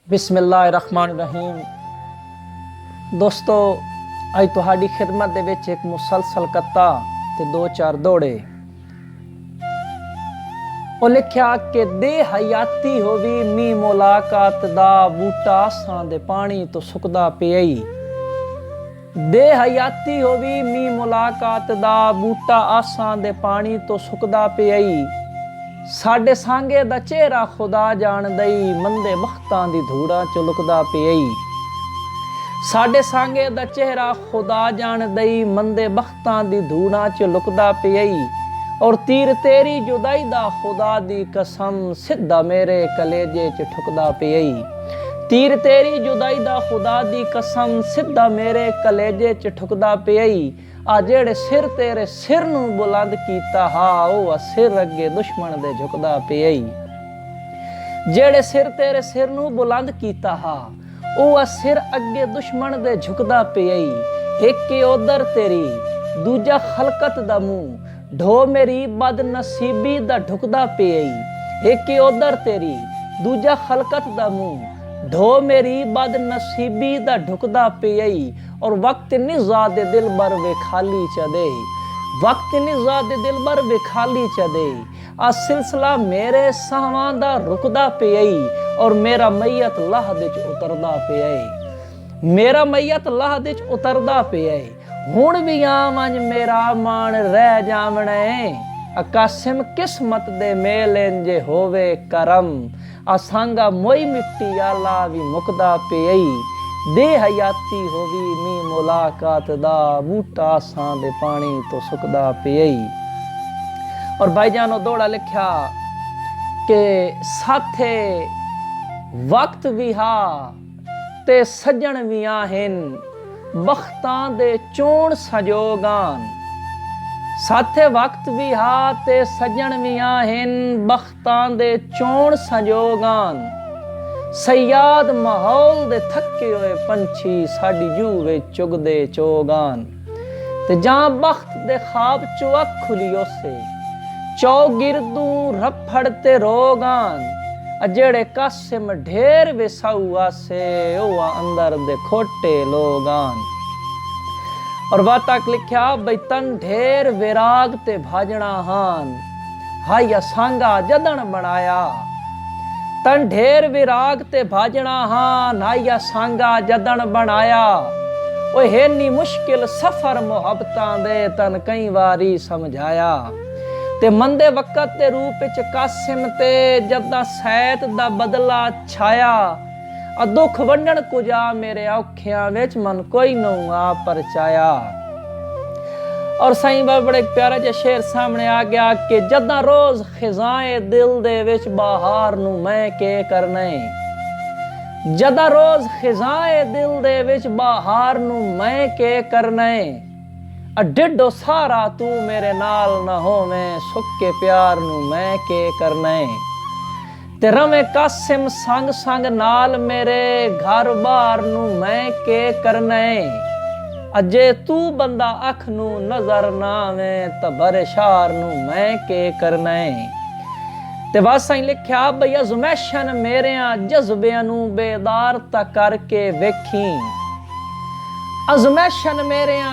बिस्मिल्लाहिर्रहमानिर्रहीम। दोस्तों, अज तुहाडी खिदमत दे विच एक मुसलसल कत्ता ते दो चार दौड़े। ਉਹ ਲਿਖਿਆ ਕਿ ਦੇ ਹਯਾਤੀ ਹੋਵੀ ਮੀ ਮੁਲਾਕਾਤ ਦਾ ਬੂਟਾ ਆਸਾਂ ਦੇ ਪਾਣੀ ਤੋਂ ਸੁੱਕਦਾ ਪਿਆ ਈ। ਦੇ ਹਯਾਤੀ ਹੋਵੀ ਮੀ ਮੁਲਾਕਾਤ ਦਾ ਬੂਟਾ ਆਸਾਂ ਦੇ ਪਾਣੀ ਤੋਂ ਸੁੱਕਦਾ ਪਿਆ ਈ। ਸਾਡੇ ਸਾਂਗੇ ਦਾ ਚਿਹਰਾ ਖੁਦਾ ਜਾਣਦਾ ਈ, ਮੰਦੇ ਵਕਤਾਂ ਦੀ ਧੂੜਾਂ ਚ ਲੁਕਦਾ ਪਿਆ ਈ। ਸਾਡੇ ਸਾਂਗੇ ਦਾ ਚਿਹਰਾ ਖੁਦਾ ਜਾਣਦਾ ਈ, ਮੰਦੇ ਵਕਤਾਂ ਦੀ ਧੂੜਾਂ ਚ ਲੁਕਦਾ ਪਿਆ ਈ। और तीर तेरी जुदाई दा खुदा दी कसम सिद्धा मेरे कलेजे च ठुकदा पिया ई। तीर तेरी जुदाई दा खुदा दी कसम सिद्धा मेरे कलेजे च ठुकदा पिया ई। आ जेड़े सिर तेरे सिर नूं बुलंद कीता हा, ओ सिर अगे दुश्मन दे झुकदा पिया ई। जेड़े सिर तेरे सिर नूं बुलंद कीता हा, ओ सिर अगे दुश्मन दे झुकदा पिया ई। एक उधर तेरी दूजा खलकत दा मुंह ढो मेरी बदनसीबी दा ढुकदा पिया ई। एक उधर तेरी दूजा खलकत दा मुंह ढो मेरी बदनसीबी दा ढुकदा पिया ई। और वक्त निज़ा दे दिल बर वे खाली चदे, वक्त निज़ा दे दिल बर वे खाली चदे। आ सिलसिला मेरे सावां दा रुकदा पिया ई। और मेरा मैयत लाह दे च उतरदा पिया ई। मेरा मैयत लाह दे च उतरदा पिया ई। हुण भी आमंज मेरा मान रह जावणे, अकासिम किस्मत दे मेल जे होवे करम। असांगा मोई मिट्टी आला भी मुकदा पिया ई। दे हयाती होवी मी मुलाकात दा बूटा आसां दे पानी तो सुकदा पिया ई। और भाईजानो दौड़ा लिखा कि साथे वक्त भी हा ते सजन भी आहिन, बख्तां दे चोण संजोगान। साथे वक्त भी हा ते सजन भी आहिन, बख्तां दे चोण संजोगान। सयाद माहौल दे थके होए पंछी साडी जू विच चुगदे चोगान। ते जां बख्त दे ख्वाब चो अख खुली उसे चौगिरदू रफड़ ते रोगान। जेड़े कासिम ढेर विसाऊ आसे, ओ अंदर दे खोटे लोगान। और वातक लिखा बई तन ढेर विराग ते भाजणा हान, हाय सांगा जदन बनाया। तन ढेर विराग ते भाजणा हान, हाय सांगा जदन बनाया। ओ हेनी मुश्किल सफर मुहब्बतां दे तन कई वारी समझाया। ते मंदे वक़्त दे रूप विच कासिम ते जदा सैत दा बदला छाया। दुख वंडण कुजा मेरे औखियां विच मन कोई नूं आ परचाया। और साईं बाबा बड़ा एक प्यारा जिहा शेर सामने आ गया कि जदा रोज खिजाए दिल दे विच बहार नूं मैं के करना है। जदा रोज खिजाए दिल दे विच बहार नूं मैं के करना है। डिडो सारा तू मेरे नाल न होवें, सुक्के प्यार नूं मैं के करना है। ते रवे कासिम संग संग नाल मेरे घर बार नूं मैं के करना है। अजे तू बंदा अख नूं नजर ना आवें, तां बरे शार नूं मैं के करना है। ते वासां लिखिया बई अज़मैशन मेरियां जज्बियां नूं बेदार ता करके वेखी। अज़मैशन मेरियां